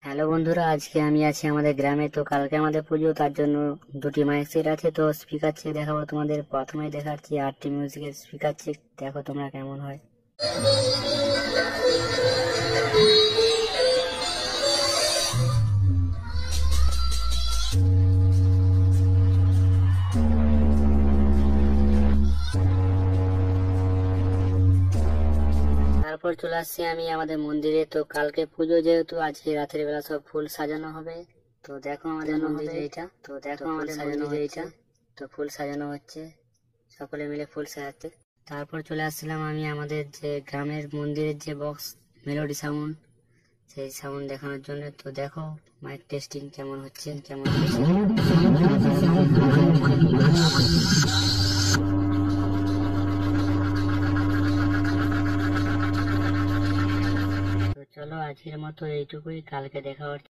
Hello বন্ধুরা, আজকে আমি আছি আমাদের গ্রামে। তো কালকে আমাদের পুজো, তার জন্য দুটি মাইক সেট আছে। তো স্পিকার চেক দেখাবো তোমাদের। প্রথমে দেখাচ্ছি আরটি মিউজিকের স্পিকার চেক, দেখো তোমরা কেমন হয়। তারপর চলে আসছি আমি আমাদের মন্দিরে। তো কালকে পুজো যেহেতু, আজকে রাতের বেলা সব ফুল সাজানো হবে। তো দেখো আমাদের মন্দিরে এইটা, তো দেখো আমাদের সাজানো এইটা, তো ফুল সাজানো হচ্ছে, সকলে মিলে ফুল সাজাতে। তারপর চলে আসছিলাম আমি আমাদের যে গ্রামের মন্দিরের যে বক্স মেলোডি সাউন্ড, সেই সাউন্ড দেখানোর জন্য। তো দেখো মাইক টেস্টিং কেমন হচ্ছে, কেমন তো চলো আজকের মতো এইটুকুই, কালকে দেখা হচ্ছে।